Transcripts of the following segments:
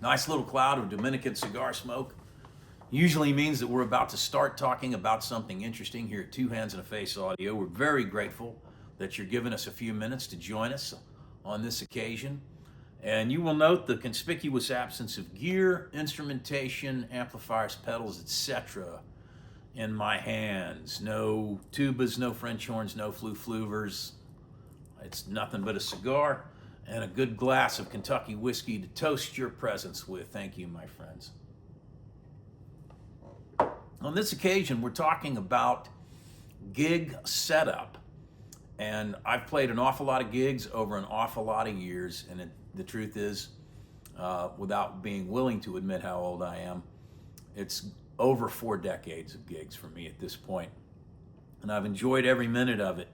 Nice little cloud of Dominican cigar smoke usually means that we're about to start talking about something interesting here at Two Hands and a Face Audio. We're very grateful that you're giving us a few minutes to join us on this occasion. And you will note the conspicuous absence of gear, instrumentation, amplifiers, pedals, etc. in my hands. No tubas, no French horns, no fluvers. It's nothing but a cigar and a good glass of Kentucky whiskey to toast your presence with. Thank you, my friends. On this occasion, we're talking about gig setup. And I've played an awful lot of gigs over an awful lot of years. And the truth is, without being willing to admit how old I am, it's over 4 decades of gigs for me at this point. And I've enjoyed every minute of it.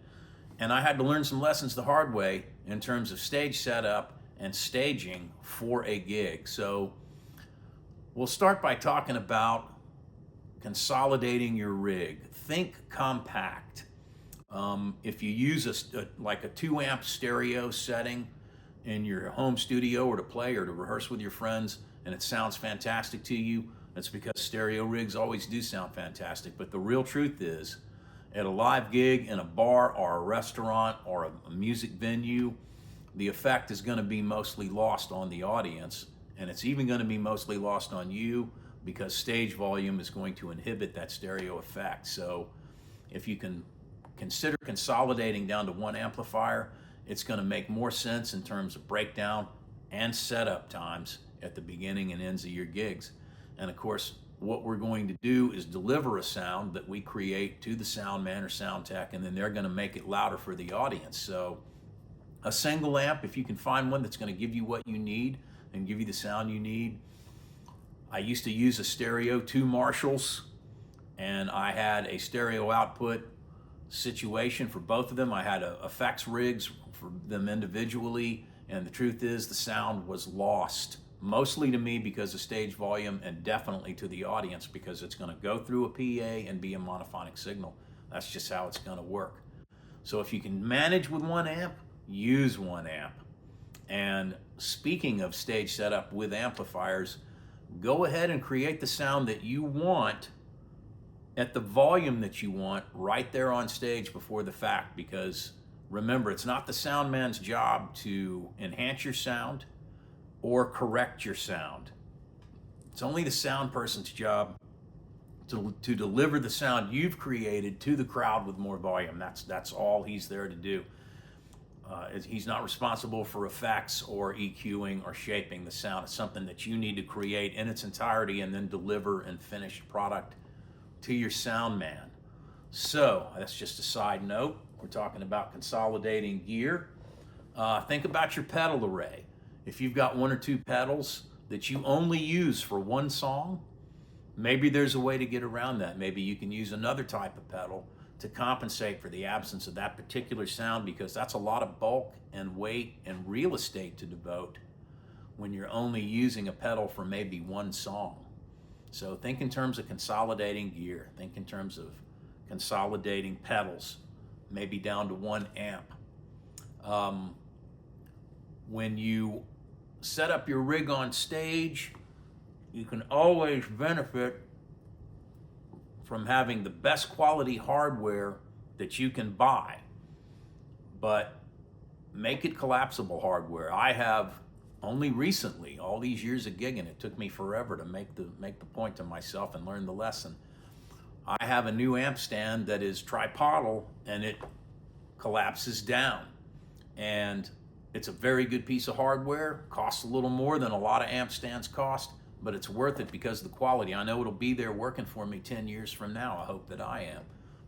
And I had to learn some lessons the hard way in terms of stage setup and staging for a gig. So we'll start by talking about consolidating your rig. Think compact. If you use like a 2 amp stereo setting in your home studio or to play or to rehearse with your friends and it sounds fantastic to you, that's because stereo rigs always do sound fantastic. But the real truth is, at a live gig in a bar or a restaurant or a music venue, the effect is going to be mostly lost on the audience, and it's even going to be mostly lost on you because stage volume is going to inhibit that stereo effect. So if you can consider consolidating down to one amplifier, it's going to make more sense in terms of breakdown and setup times at the beginning and ends of your gigs. And of course, what we're going to do is deliver a sound that we create to the sound man or sound tech, and then they're going to make it louder for the audience. So a single amp, if you can find one that's going to give you what you need and give you the sound you need. I used to use a stereo, 2 Marshalls, and I had a stereo output situation for both of them. I had effects rigs for them individually, and the truth is the sound was lost, mostly to me because of stage volume and definitely to the audience because it's going to go through a PA and be a monophonic signal. That's just how it's going to work. So if you can manage with 1 amp, use 1 amp. And speaking of stage setup with amplifiers, go ahead and create the sound that you want at the volume that you want right there on stage before the fact, because remember, it's not the sound man's job to enhance your sound or correct your sound. It's only the sound person's job to deliver the sound you've created to the crowd with more volume. That's all he's there to do. He's not responsible for effects or EQing or shaping the sound. It's something that you need to create in its entirety and then deliver and finished product to your sound man. So that's just a side note. We're talking about consolidating gear. Think about your pedal array. If you've got 1 or 2 pedals that you only use for one song, maybe there's a way to get around that. Maybe you can use another type of pedal to compensate for the absence of that particular sound, because that's a lot of bulk and weight and real estate to devote when you're only using a pedal for maybe one song. So think in terms of consolidating gear. Think in terms of consolidating pedals, maybe down to 1 amp. When you set up your rig on stage, you can always benefit from having the best quality hardware that you can buy, but make it collapsible hardware. I have only recently, all these years of gigging, it took me forever to make the point to myself and learn the lesson. I have a new amp stand that is tripodal and it collapses down, and it's a very good piece of hardware. Costs a little more than a lot of amp stands cost, but it's worth it because of the quality. I know it'll be there working for me 10 years from now. I hope that I am.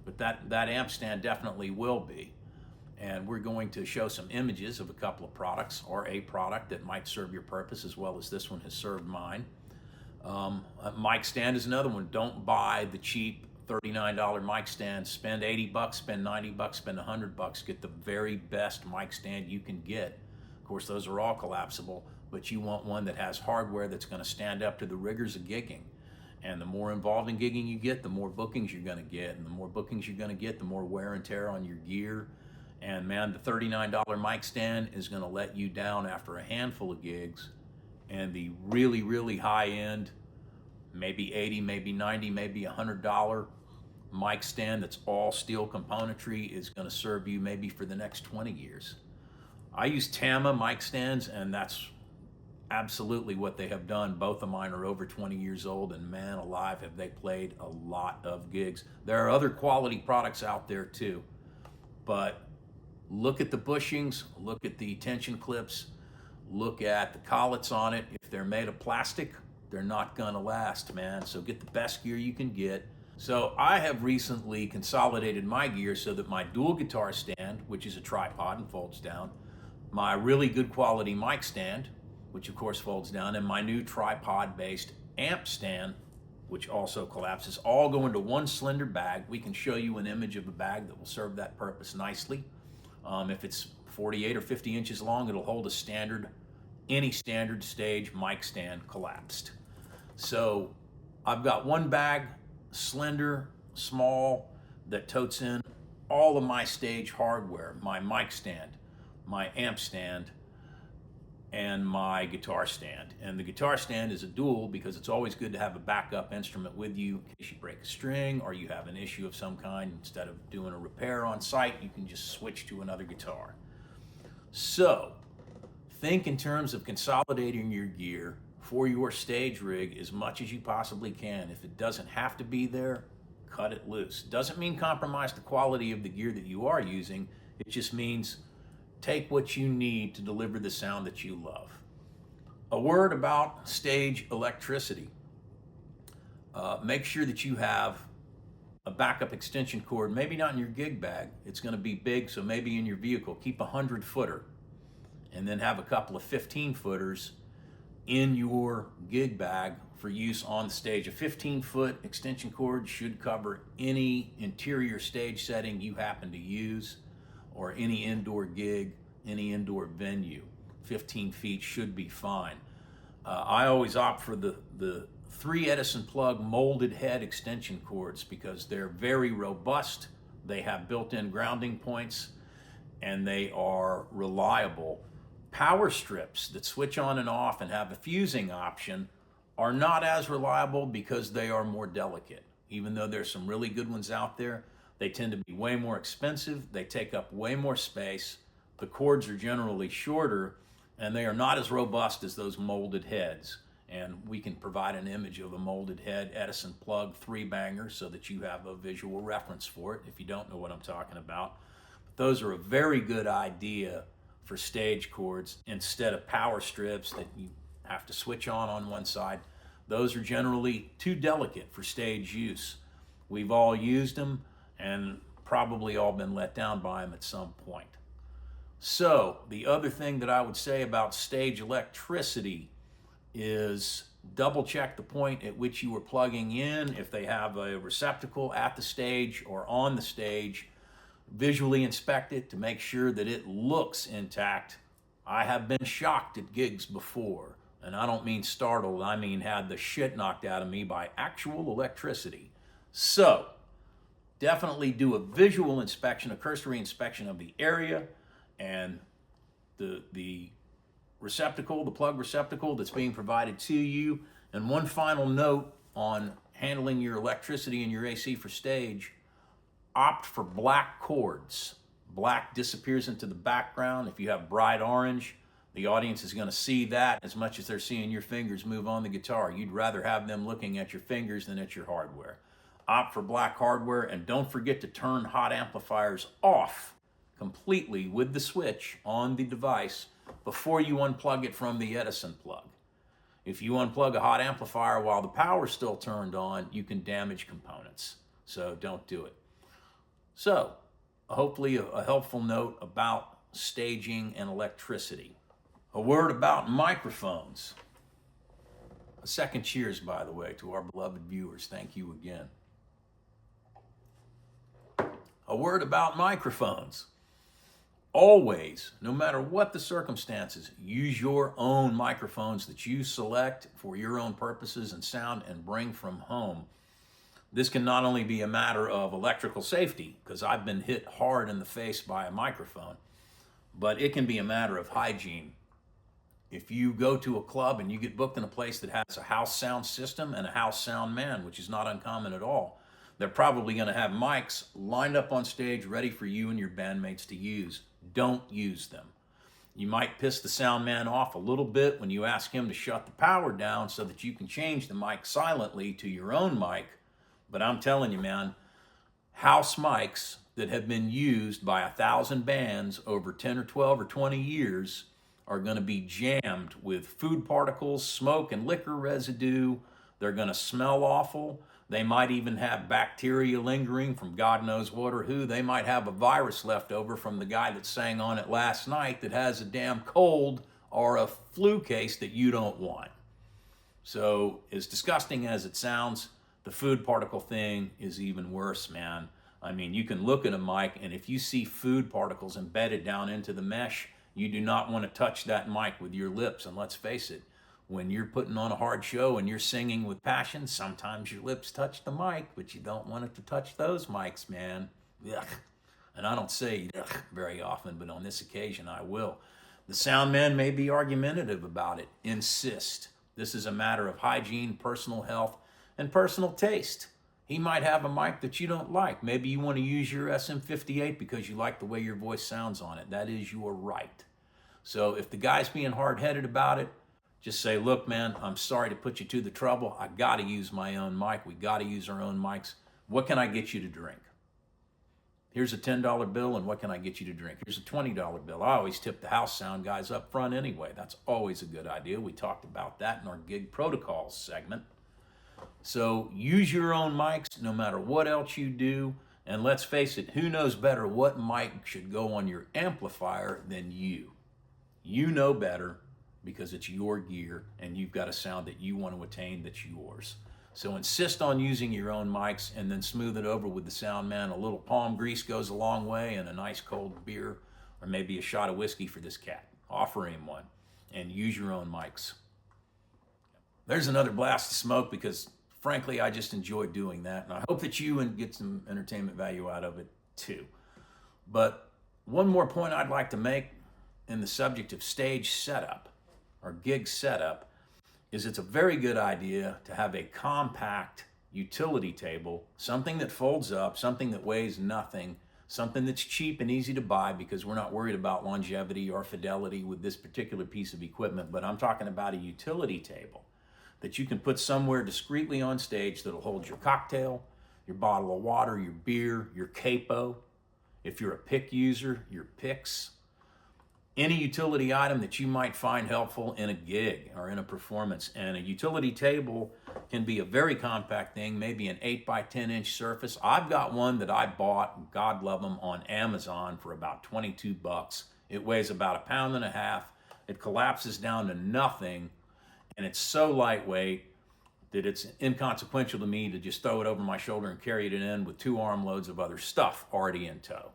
But that amp stand definitely will be. And we're going to show some images of a couple of products, or a product that might serve your purpose as well as this one has served mine. A mic stand is another one. Don't buy the cheap $39 mic stand. Spend 80 bucks, spend 90 bucks, spend 100 bucks. Get the very best mic stand you can get. Of course, those are all collapsible, but you want one that has hardware that's going to stand up to the rigors of gigging. And the more involved in gigging you get, the more bookings you're going to get. And the more bookings you're going to get, the more wear and tear on your gear. And man, the $39 mic stand is going to let you down after a handful of gigs and the really, really high end, maybe 80, maybe 90, maybe $100 mic stand that's all steel componentry is going to serve you maybe for the next 20 years. I use Tama mic stands, and that's absolutely what they have done. Both of mine are over 20 years old, and man alive, have they played a lot of gigs. There are other quality products out there too, but look at the bushings, look at the tension clips, look at the collets on it. If they're made of plastic, they're not gonna last, man. So get the best gear you can get. So I have recently consolidated my gear so that my dual guitar stand, which is a tripod and folds down, my really good quality mic stand, which of course folds down, and my new tripod-based amp stand, which also collapses, all go into one slender bag. We can show you an image of a bag that will serve that purpose nicely. If it's 48 or 50 inches long, it'll hold any standard stage mic stand collapsed. So I've got one bag, slender, small, that totes in all of my stage hardware, my mic stand, my amp stand, and my guitar stand. And the guitar stand is a dual because it's always good to have a backup instrument with you in case you break a string or you have an issue of some kind. Instead of doing a repair on site, you can just switch to another guitar. So think in terms of consolidating your gear for your stage rig as much as you possibly can. If it doesn't have to be there, cut it loose. Doesn't mean compromise the quality of the gear that you are using. It just means take what you need to deliver the sound that you love. A word about stage electricity. Make sure that you have a backup extension cord, maybe not in your gig bag. It's going to be big, so maybe in your vehicle. Keep a 100-footer and then have a couple of 15-footers in your gig bag for use on the stage. A 15-foot extension cord should cover any interior stage setting you happen to use, or any indoor gig, any indoor venue. 15 feet should be fine. I always opt for the 3 Edison plug molded head extension cords because they're very robust, they have built-in grounding points, and they are reliable. Power strips that switch on and off and have a fusing option are not as reliable because they are more delicate. Even though there's some really good ones out there, they tend to be way more expensive, they take up way more space, the cords are generally shorter, and they are not as robust as those molded heads. And we can provide an image of a molded head Edison plug 3-banger so that you have a visual reference for it if you don't know what I'm talking about. But those are a very good idea for stage cords instead of power strips that you have to switch on one side. Those are generally too delicate for stage use. We've all used them and probably all been let down by them at some point. So the other thing that I would say about stage electricity is double check the point at which you are plugging in. If they have a receptacle at the stage or on the stage, visually inspect it to make sure that it looks intact. I have been shocked at gigs before, and I don't mean startled, I mean had the shit knocked out of me by actual electricity. So definitely do a visual inspection, a cursory inspection of the area and the receptacle, the plug receptacle that's being provided to you. And one final note on handling your electricity and your AC for stage: opt for black cords. Black disappears into the background. If you have bright orange, the audience is going to see that as much as they're seeing your fingers move on the guitar. You'd rather have them looking at your fingers than at your hardware. Opt for black hardware, and don't forget to turn hot amplifiers off completely with the switch on the device before you unplug it from the Edison plug. If you unplug a hot amplifier while the power's still turned on, you can damage components. So don't do it. So hopefully a helpful note about staging and electricity. A word about microphones. A second cheers, by the way, to our beloved viewers. Thank you again. A word about microphones. Always, no matter what the circumstances, use your own microphones that you select for your own purposes and sound and bring from home. This can not only be a matter of electrical safety, because I've been hit hard in the face by a microphone, but it can be a matter of hygiene. If you go to a club and you get booked in a place that has a house sound system and a house sound man, which is not uncommon at all, they're probably going to have mics lined up on stage ready for you and your bandmates to use. Don't use them. You might piss the sound man off a little bit when you ask him to shut the power down so that you can change the mic silently to your own mic. But I'm telling you, man, house mics that have been used by 1,000 bands over 10 or 12 or 20 years are going to be jammed with food particles, smoke, and liquor residue. They're going to smell awful. They might even have bacteria lingering from God knows what or who. They might have a virus left over from the guy that sang on it last night that has a damn cold or a flu case that you don't want. So as disgusting as it sounds, the food particle thing is even worse, man. I mean, you can look at a mic, and if you see food particles embedded down into the mesh, you do not want to touch that mic with your lips. And let's face it, when you're putting on a hard show and you're singing with passion, sometimes your lips touch the mic, but you don't want it to touch those mics, man. Ugh. And I don't say ugh very often, but on this occasion I will. The sound man may be argumentative about it. Insist. This is a matter of hygiene, personal health, and personal taste. He might have a mic that you don't like. Maybe you want to use your SM58 because you like the way your voice sounds on it. That is your right. So if the guy's being hard-headed about it, just say, look, man, I'm sorry to put you to the trouble. I got to use my own mic. We got to use our own mics. What can I get you to drink? Here's a $10 bill, and what can I get you to drink? Here's a $20 bill. I always tip the house sound guys up front anyway. That's always a good idea. We talked about that in our gig protocols segment. So use your own mics no matter what else you do. And let's face it, who knows better what mic should go on your amplifier than you? You know better because it's your gear and you've got a sound that you want to attain that's yours. So insist on using your own mics and then smooth it over with the sound man. A little palm grease goes a long way, and a nice cold beer or maybe a shot of whiskey for this cat. Offer him one and use your own mics. There's another blast of smoke because frankly, I just enjoy doing that, and I hope that you get some entertainment value out of it too. But one more point I'd like to make in the subject of stage setup or gig setup is it's a very good idea to have a compact utility table, something that folds up, something that weighs nothing, something that's cheap and easy to buy because we're not worried about longevity or fidelity with this particular piece of equipment, but I'm talking about a utility table that you can put somewhere discreetly on stage that'll hold your cocktail, your bottle of water, your beer, your capo. If you're a pick user, your picks. Any utility item that you might find helpful in a gig or in a performance. And a utility table can be a very compact thing, maybe an 8 by 10 inch surface. I've got one that I bought, God love them, on Amazon for about 22 bucks. It weighs about 1.5 pounds. It collapses down to nothing. And it's so lightweight that it's inconsequential to me to just throw it over my shoulder and carry it in with 2 armloads of other stuff already in tow.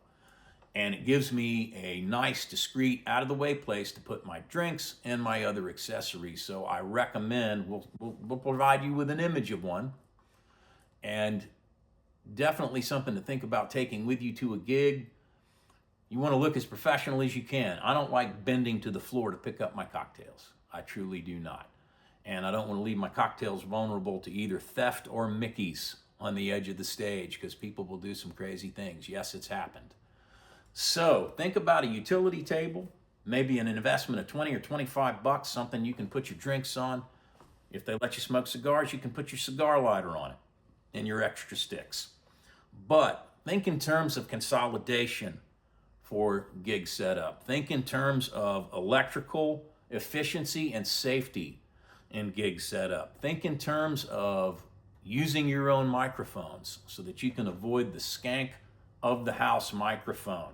And it gives me a nice, discreet, out-of-the-way place to put my drinks and my other accessories. So I recommend, we'll provide you with an image of one. And definitely something to think about taking with you to a gig. You want to look as professional as you can. I don't like bending to the floor to pick up my cocktails. I truly do not. And I don't want to leave my cocktails vulnerable to either theft or Mickeys on the edge of the stage because people will do some crazy things. Yes, it's happened. So think about a utility table, maybe an investment of 20 or 25 bucks, something you can put your drinks on. If they let you smoke cigars, you can put your cigar lighter on it and your extra sticks. But think in terms of consolidation for gig setup. Think in terms of electrical efficiency and safety in gig setup. Think in terms of using your own microphones so that you can avoid the skank of the house microphone.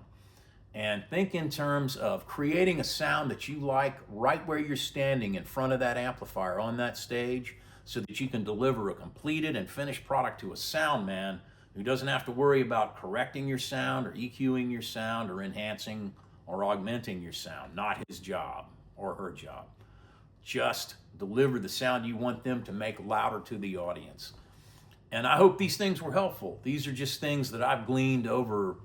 And think in terms of creating a sound that you like right where you're standing in front of that amplifier on that stage so that you can deliver a completed and finished product to a sound man who doesn't have to worry about correcting your sound or EQing your sound or enhancing or augmenting your sound. Not his job or her job. Just deliver the sound you want them to make louder to the audience. And I hope these things were helpful. These are just things that I've gleaned over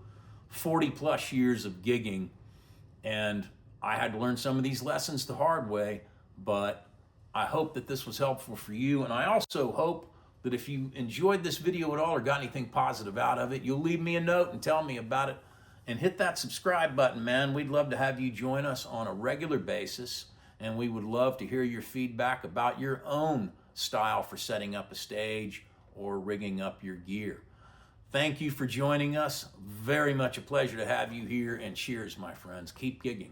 40 plus years of gigging, and I had to learn some of these lessons the hard way, but I hope that this was helpful for you. And I also hope that if you enjoyed this video at all or got anything positive out of it, you'll leave me a note and tell me about it. And hit that subscribe button, man. We'd love to have you join us on a regular basis. And we would love to hear your feedback about your own style for setting up a stage or rigging up your gear. Thank you for joining us. Very much a pleasure to have you here. And cheers, my friends. Keep gigging.